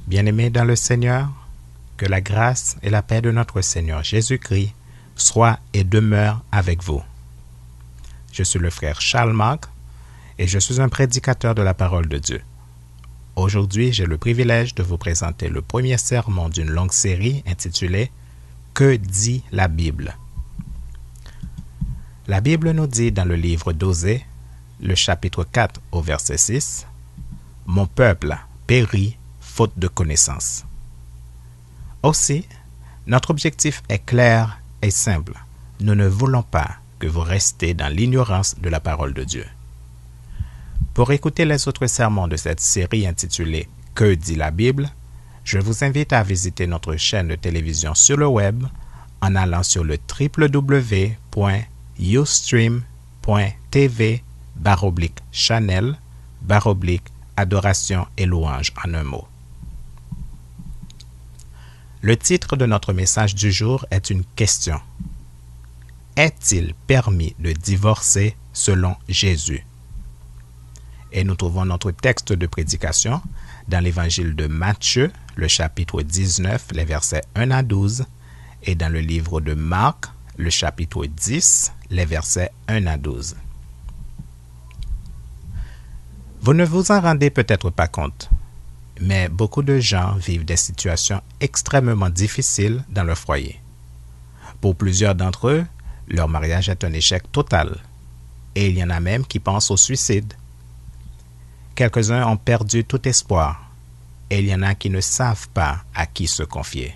Bien-aimés dans le Seigneur, que la grâce et la paix de notre Seigneur Jésus-Christ soient et demeurent avec vous. Je suis le frère Charles Marc et je suis un prédicateur de la parole de Dieu. Aujourd'hui, j'ai le privilège de vous présenter le premier sermon d'une longue série intitulée « Que dit la Bible ?» La Bible nous dit dans le livre d'Osée, le chapitre 4 au verset 6, « Mon peuple périt faute de connaissance. » Aussi, notre objectif est clair et simple. Nous ne voulons pas que vous restiez dans l'ignorance de la parole de Dieu. Pour écouter les autres sermons de cette série intitulée « Que dit la Bible ?», je vous invite à visiter notre chaîne de télévision sur le web en allant sur le www.ustream.tv/channel/adoration et louange en un mot. Le titre de notre message du jour est une question. Est-il permis de divorcer selon Jésus? Et nous trouvons notre texte de prédication dans l'évangile de Matthieu, le chapitre 19, les versets 1 à 12, et dans le livre de Marc, le chapitre 10, les versets 1 à 12. Vous ne vous en rendez peut-être pas compte, mais beaucoup de gens vivent des situations extrêmement difficiles dans leur foyer. Pour plusieurs d'entre eux, leur mariage est un échec total, et il y en a même qui pensent au suicide. Quelques-uns ont perdu tout espoir, et il y en a qui ne savent pas à qui se confier.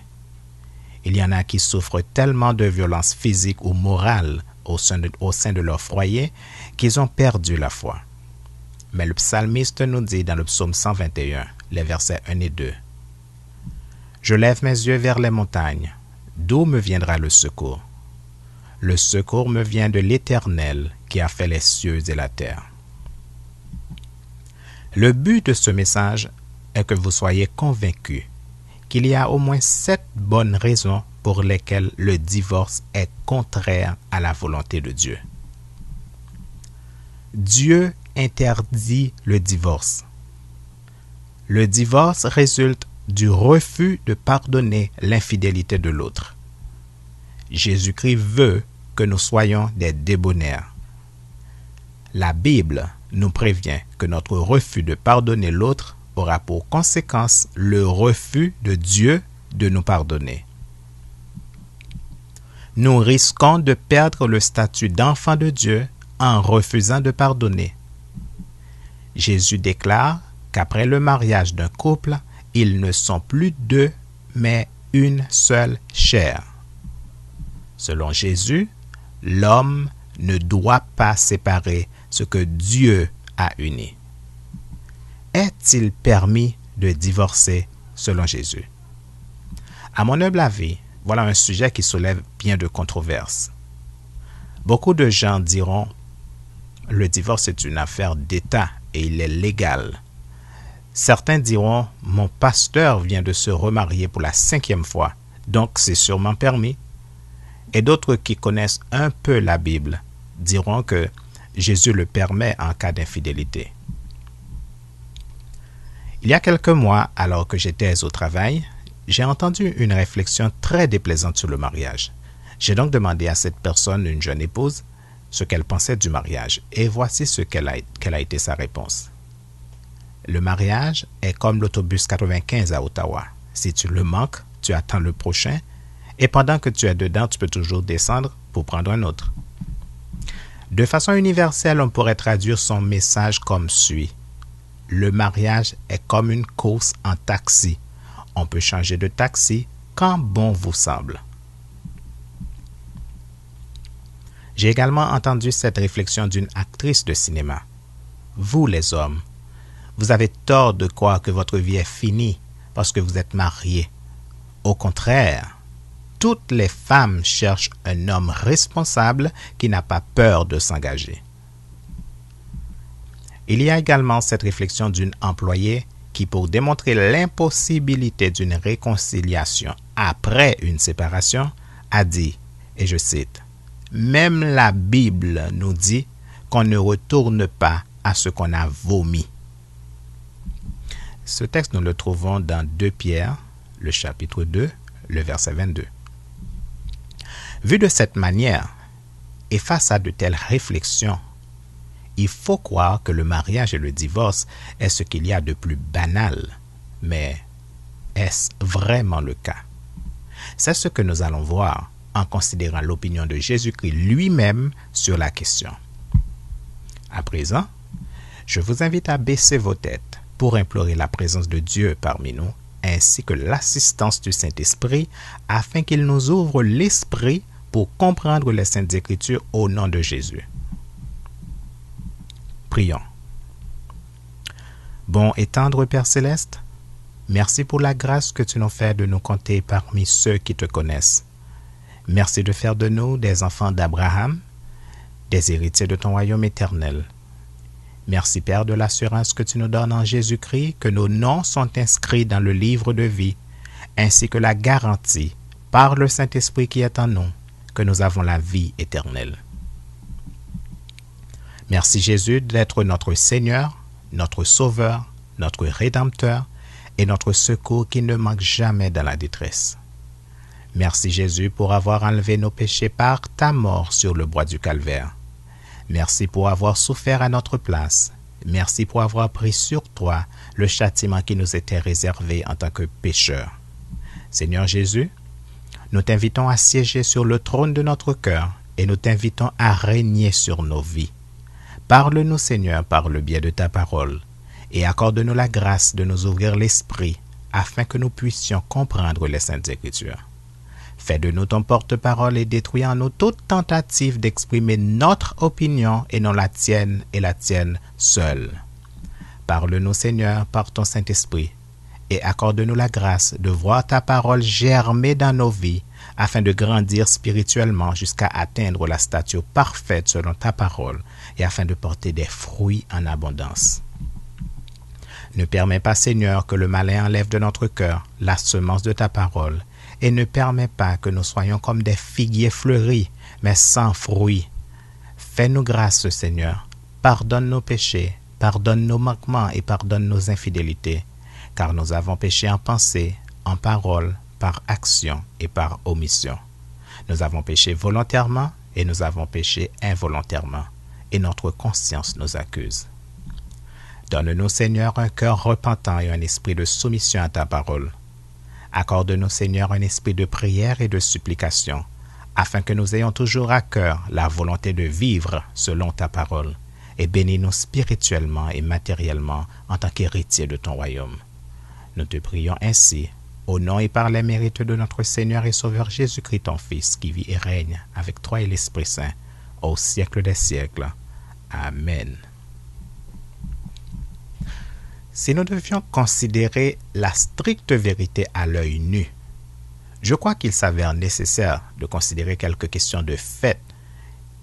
Il y en a qui souffrent tellement de violences physiques ou morales au sein de leur foyer qu'ils ont perdu la foi. Mais le psalmiste nous dit dans le psaume 121, les versets 1 et 2, « Je lève mes yeux vers les montagnes. D'où me viendra le secours? Le secours me vient de l'Éternel qui a fait les cieux et la terre. » Le but de ce message est que vous soyez convaincus qu'il y a au moins 7 bonnes raisons pour lesquelles le divorce est contraire à la volonté de Dieu. Dieu interdit le divorce. Le divorce résulte du refus de pardonner l'infidélité de l'autre. Jésus-Christ veut que nous soyons des débonnaires. La Bible nous prévient que notre refus de pardonner l'autre aura pour conséquence le refus de Dieu de nous pardonner. Nous risquons de perdre le statut d'enfant de Dieu en refusant de pardonner. Jésus déclare qu'après le mariage d'un couple, ils ne sont plus deux, mais une seule chair. Selon Jésus, l'homme ne doit pas séparer ce que Dieu a uni. Est-il permis de divorcer selon Jésus? À mon humble avis, voilà un sujet qui soulève bien de controverses. Beaucoup de gens diront « Le divorce est une affaire d'État et il est légal. » Certains diront « Mon pasteur vient de se remarier pour la 5e fois, donc c'est sûrement permis. » Et d'autres qui connaissent un peu la Bible diront que Jésus le permet en cas d'infidélité. Il y a quelques mois, alors que j'étais au travail, j'ai entendu une réflexion très déplaisante sur le mariage. J'ai donc demandé à cette personne, une jeune épouse, ce qu'elle pensait du mariage, et voici quelle a été sa réponse. Le mariage est comme l'autobus 95 à Ottawa. Si tu le manques, tu attends le prochain, et pendant que tu es dedans, tu peux toujours descendre pour prendre un autre. De façon universelle, on pourrait traduire son message comme suit. Le mariage est comme une course en taxi. On peut changer de taxi quand bon vous semble. J'ai également entendu cette réflexion d'une actrice de cinéma. Vous, les hommes, vous avez tort de croire que votre vie est finie parce que vous êtes mariés. Au contraire, toutes les femmes cherchent un homme responsable qui n'a pas peur de s'engager. Il y a également cette réflexion d'une employée qui, pour démontrer l'impossibilité d'une réconciliation après une séparation, a dit, et je cite, « Même la Bible nous dit qu'on ne retourne pas à ce qu'on a vomi. » Ce texte, nous le trouvons dans 2 Pierre, le chapitre 2, le verset 22. Vu de cette manière, et face à de telles réflexions, il faut croire que le mariage et le divorce est ce qu'il y a de plus banal. Mais est-ce vraiment le cas? C'est ce que nous allons voir en considérant l'opinion de Jésus-Christ lui-même sur la question. À présent, je vous invite à baisser vos têtes pour implorer la présence de Dieu parmi nous, ainsi que l'assistance du Saint-Esprit, afin qu'il nous ouvre l'esprit pour comprendre les Saintes Écritures au nom de Jésus. Prions. Bon et tendre Père Céleste, merci pour la grâce que tu nous fais de nous compter parmi ceux qui te connaissent. Merci de faire de nous des enfants d'Abraham, des héritiers de ton royaume éternel. Merci Père de l'assurance que tu nous donnes en Jésus-Christ que nos noms sont inscrits dans le livre de vie, ainsi que la garantie, par le Saint-Esprit qui est en nous, que nous avons la vie éternelle. Merci Jésus d'être notre Seigneur, notre Sauveur, notre Rédempteur et notre secours qui ne manque jamais dans la détresse. Merci Jésus pour avoir enlevé nos péchés par ta mort sur le bois du Calvaire. Merci pour avoir souffert à notre place. Merci pour avoir pris sur toi le châtiment qui nous était réservé en tant que pécheurs. Seigneur Jésus, nous t'invitons à siéger sur le trône de notre cœur et nous t'invitons à régner sur nos vies. Parle-nous, Seigneur, par le biais de ta parole, et accorde-nous la grâce de nous ouvrir l'esprit afin que nous puissions comprendre les Saintes Écritures. Fais de nous ton porte-parole et détruis en nous toute tentative d'exprimer notre opinion et non la tienne et la tienne seule. Parle-nous, Seigneur, par ton Saint-Esprit, et accorde-nous la grâce de voir ta parole germer dans nos vies afin de grandir spirituellement jusqu'à atteindre la stature parfaite selon ta parole et afin de porter des fruits en abondance. Ne permets pas, Seigneur, que le malin enlève de notre cœur la semence de ta parole et ne permets pas que nous soyons comme des figuiers fleuris, mais sans fruits. Fais-nous grâce, Seigneur. Pardonne nos péchés, pardonne nos manquements et pardonne nos infidélités, car nous avons péché en pensée, en parole, par action et par omission. Nous avons péché volontairement et nous avons péché involontairement, et notre conscience nous accuse. Donne-nous, Seigneur, un cœur repentant et un esprit de soumission à ta parole. Accorde-nous, Seigneur, un esprit de prière et de supplication, afin que nous ayons toujours à cœur la volonté de vivre selon ta parole, et bénis-nous spirituellement et matériellement en tant qu'héritiers de ton royaume. Nous te prions ainsi, au nom et par les mérites de notre Seigneur et Sauveur Jésus-Christ, ton Fils, qui vit et règne avec toi et l'Esprit Saint, au siècle des siècles. Amen. Si nous devions considérer la stricte vérité à l'œil nu, je crois qu'il s'avère nécessaire de considérer quelques questions de fait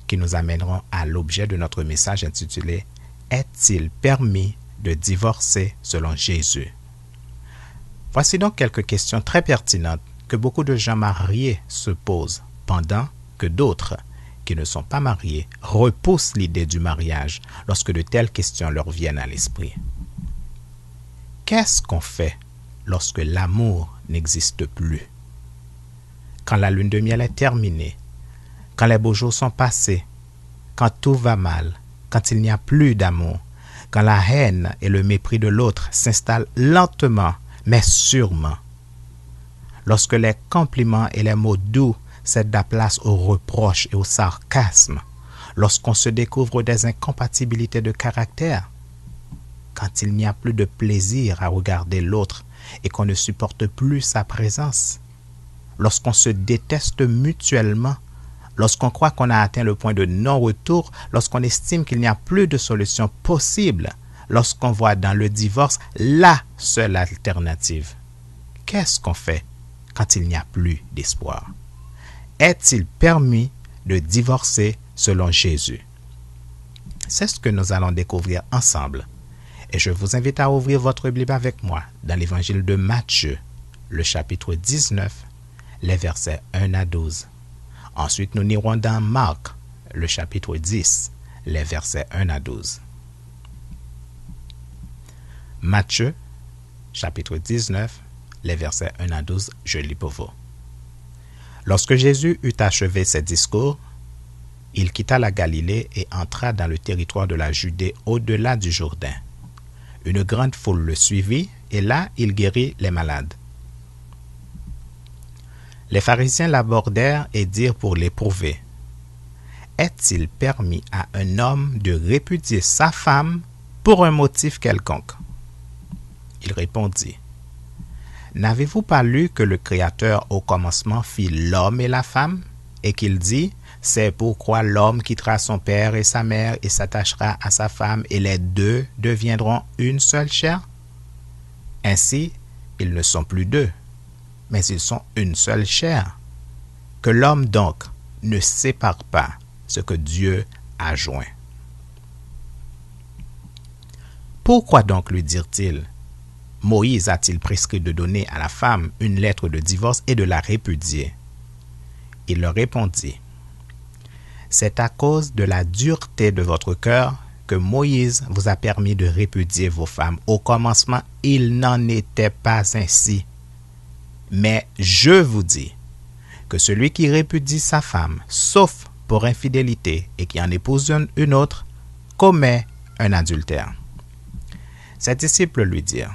qui nous amèneront à l'objet de notre message intitulé « Est-il permis de divorcer selon Jésus ?» Voici donc quelques questions très pertinentes que beaucoup de gens mariés se posent, pendant que d'autres, qui ne sont pas mariés, repoussent l'idée du mariage lorsque de telles questions leur viennent à l'esprit. Qu'est-ce qu'on fait lorsque l'amour n'existe plus? Quand la lune de miel est terminée, quand les beaux jours sont passés, quand tout va mal, quand il n'y a plus d'amour, quand la haine et le mépris de l'autre s'installent lentement, mais sûrement. Lorsque les compliments et les mots doux cèdent la place aux reproches et au sarcasme, lorsqu'on se découvre des incompatibilités de caractère, quand il n'y a plus de plaisir à regarder l'autre et qu'on ne supporte plus sa présence, lorsqu'on se déteste mutuellement, lorsqu'on croit qu'on a atteint le point de non-retour, lorsqu'on estime qu'il n'y a plus de solution possible, lorsqu'on voit dans le divorce la seule alternative. Qu'est-ce qu'on fait quand il n'y a plus d'espoir? Est-il permis de divorcer selon Jésus? C'est ce que nous allons découvrir ensemble. Et je vous invite à ouvrir votre Bible avec moi dans l'évangile de Matthieu, le chapitre 19, les versets 1 à 12. Ensuite, nous irons dans Marc, le chapitre 10, les versets 1 à 12. Matthieu, chapitre 19, les versets 1 à 12, je lis pour vous. Lorsque Jésus eut achevé ses discours, il quitta la Galilée et entra dans le territoire de la Judée au-delà du Jourdain. Une grande foule le suivit et là il guérit les malades. Les pharisiens l'abordèrent et dirent pour l'éprouver: Est-il permis à un homme de répudier sa femme pour un motif quelconque? Il répondit: N'avez-vous pas lu que le Créateur au commencement fit l'homme et la femme, et qu'il dit: C'est pourquoi l'homme quittera son père et sa mère et s'attachera à sa femme, et les deux deviendront une seule chair? Ainsi, ils ne sont plus deux, mais ils sont une seule chair. Que l'homme donc ne sépare pas ce que Dieu a joint. Pourquoi donc lui dirent-ils: Moïse a-t-il prescrit de donner à la femme une lettre de divorce et de la répudier? Il leur répondit: C'est à cause de la dureté de votre cœur que Moïse vous a permis de répudier vos femmes. Au commencement, il n'en était pas ainsi. Mais je vous dis que celui qui répudie sa femme, sauf pour infidélité, et qui en épouse une autre, commet un adultère. Ses disciples lui dirent: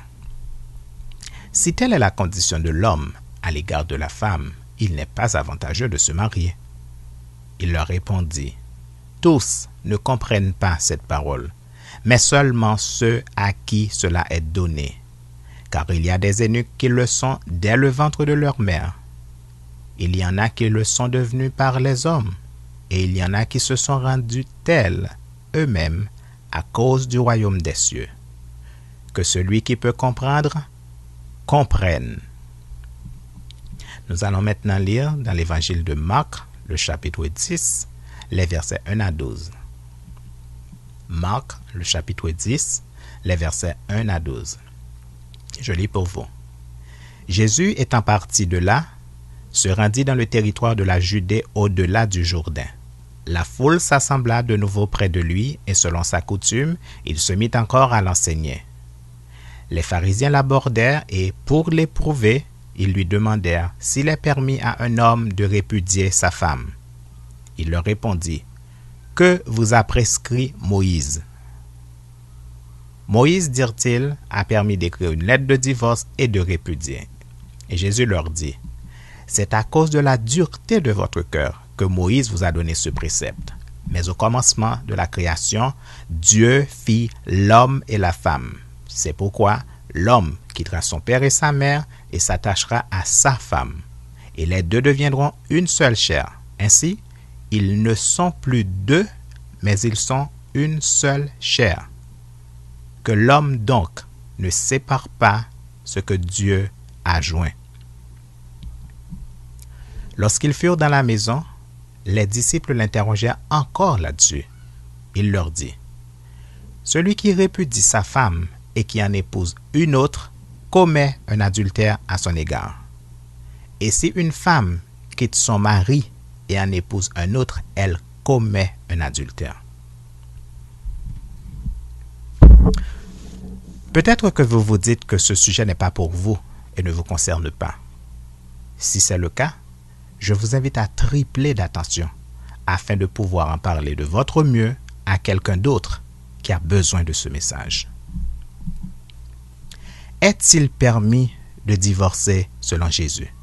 Si telle est la condition de l'homme à l'égard de la femme, il n'est pas avantageux de se marier. Il leur répondit: Tous ne comprennent pas cette parole, mais seulement ceux à qui cela est donné. Car il y a des eunuques qui le sont dès le ventre de leur mère. Il y en a qui le sont devenus par les hommes, et il y en a qui se sont rendus tels eux-mêmes à cause du royaume des cieux. Que celui qui peut comprendre, comprenne. Nous allons maintenant lire dans l'évangile de Marc, le chapitre 10, les versets 1 à 12. Marc, le chapitre 10, les versets 1 à 12. Je lis pour vous. Jésus étant parti de là, se rendit dans le territoire de la Judée au-delà du Jourdain. La foule s'assembla de nouveau près de lui, et selon sa coutume, il se mit encore à l'enseigner. Les pharisiens l'abordèrent, et pour l'éprouver, ils lui demandèrent s'il est permis à un homme de répudier sa femme. Il leur répondit: Que vous a prescrit Moïse? Moïse, dirent-ils, a permis d'écrire une lettre de divorce et de répudier. Et Jésus leur dit: C'est à cause de la dureté de votre cœur que Moïse vous a donné ce précepte. Mais au commencement de la création, Dieu fit l'homme et la femme. C'est pourquoi l'homme quittera son père et sa mère et s'attachera à sa femme. Et les deux deviendront une seule chair. Ainsi, ils ne sont plus deux, mais ils sont une seule chair. Que l'homme donc ne sépare pas ce que Dieu a joint. Lorsqu'ils furent dans la maison, les disciples l'interrogèrent encore là-dessus. Il leur dit: Celui qui répudie sa femme et qui en épouse une autre commet un adultère à son égard. Et si une femme quitte son mari et en épouse un autre, elle commet un adultère. Peut-être que vous vous dites que ce sujet n'est pas pour vous et ne vous concerne pas. Si c'est le cas, je vous invite à tripler d'attention afin de pouvoir en parler de votre mieux à quelqu'un d'autre qui a besoin de ce message. Est-il permis de divorcer selon Jésus?